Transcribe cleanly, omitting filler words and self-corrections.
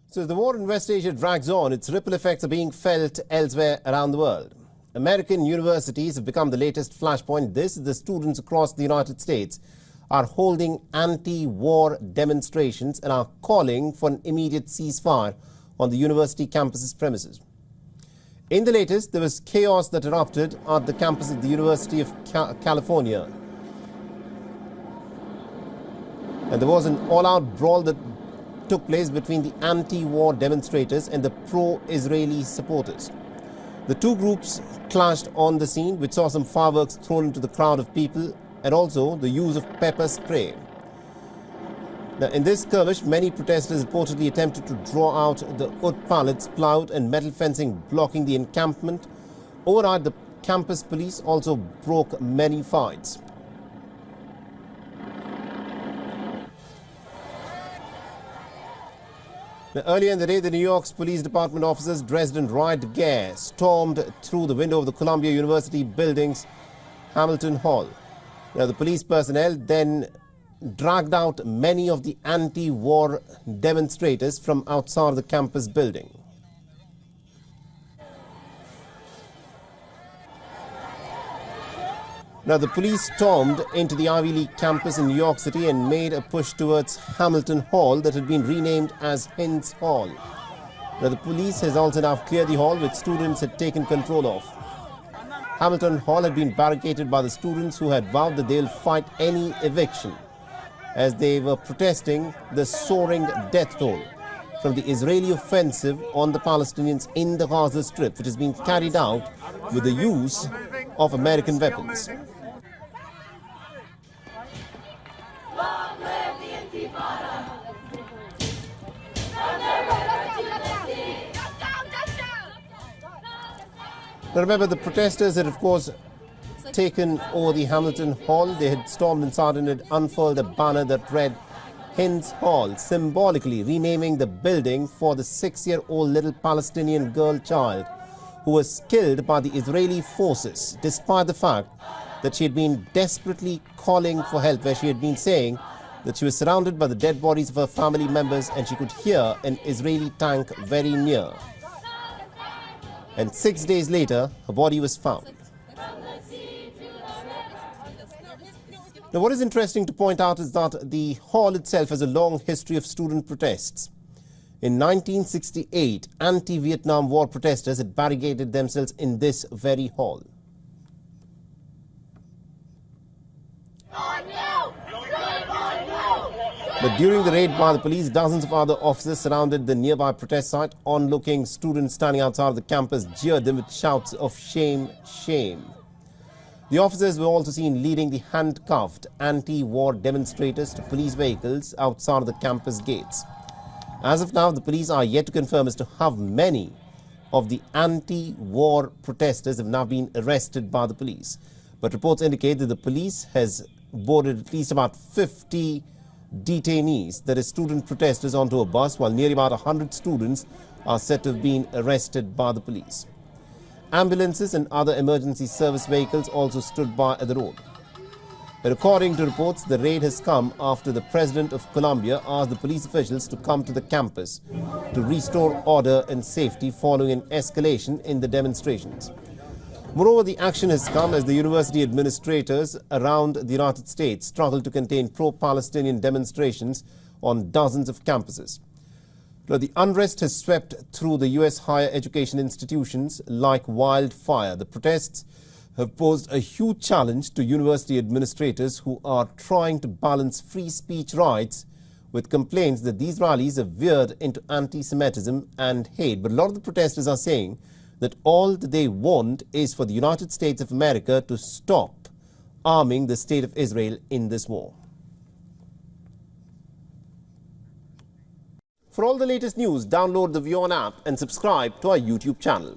So as the war in West Asia drags on, its ripple effects are being felt elsewhere around the world. American universities have become the latest flashpoint. This is the students across the United States are holding anti-war demonstrations and are calling for an immediate ceasefire on the university campus's premises. In the latest, there was chaos that erupted at the campus of the University of California. And there was an all-out brawl that took place between the anti-war demonstrators and the pro-Israeli supporters. The two groups clashed on the scene, which saw some fireworks thrown into the crowd of people and also the use of pepper spray. Now, in this skirmish, many protesters reportedly attempted to draw out the wood pallets, plywood and metal fencing blocking the encampment. Overnight, the campus police also broke many fights. Now, earlier in the day, the New York's police department officers dressed in riot gear stormed through the window of the Columbia University building's Hamilton Hall. Now, the police personnel then dragged out many of the anti-war demonstrators from outside the campus building. Now, the police stormed into the Ivy League campus in New York City and made a push towards Hamilton Hall that had been renamed as Hind's Hall. Now, the police has also now cleared the hall, which students had taken control of. Hamilton Hall had been barricaded by the students who had vowed that they will fight any eviction as they were protesting the soaring death toll from the Israeli offensive on the Palestinians in the Gaza Strip, which has been carried out with the use of American weapons. Now remember, the protesters had, of course, taken over the Hamilton Hall. They had stormed inside and had unfurled a banner that read Hind's Hall, symbolically renaming the building for the 6-year-old little Palestinian girl child who was killed by the Israeli forces, despite the fact that she had been desperately calling for help, where she had been saying that she was surrounded by the dead bodies of her family members and she could hear an Israeli tank very near. And 6 days later, her body was found. Now, what is interesting to point out is that the hall itself has a long history of student protests. In 1968, anti-Vietnam War protesters had barricaded themselves in this very hall. But during the raid by the police, dozens of other officers surrounded the nearby protest site. Onlooking students standing outside the campus jeered them with shouts of "Shame, shame." The officers were also seen leading the handcuffed anti-war demonstrators to police vehicles outside the campus gates. As of now, the police are yet to confirm as to how many of the anti-war protesters have now been arrested by the police. But reports indicate that the police has boarded at least about 50 detainees, that is student protesters, onto a bus, while nearly about 100 students are said to have been arrested by the police. Ambulances and other emergency service vehicles also stood by at the road. But according to reports, the raid has come after the president of Colombia asked the police officials to come to the campus to restore order and safety following an escalation in the demonstrations. Moreover, the action has come as the university administrators around the United States struggle to contain pro-Palestinian demonstrations on dozens of campuses. Now, the unrest has swept through the U.S. higher education institutions like wildfire. The protests have posed a huge challenge to university administrators who are trying to balance free speech rights with complaints that these rallies have veered into anti-Semitism and hate. But a lot of the protesters are saying that all that they want is for the United States of America to stop arming the state of Israel in this war. For all the latest news, download the WION app and subscribe to our YouTube channel.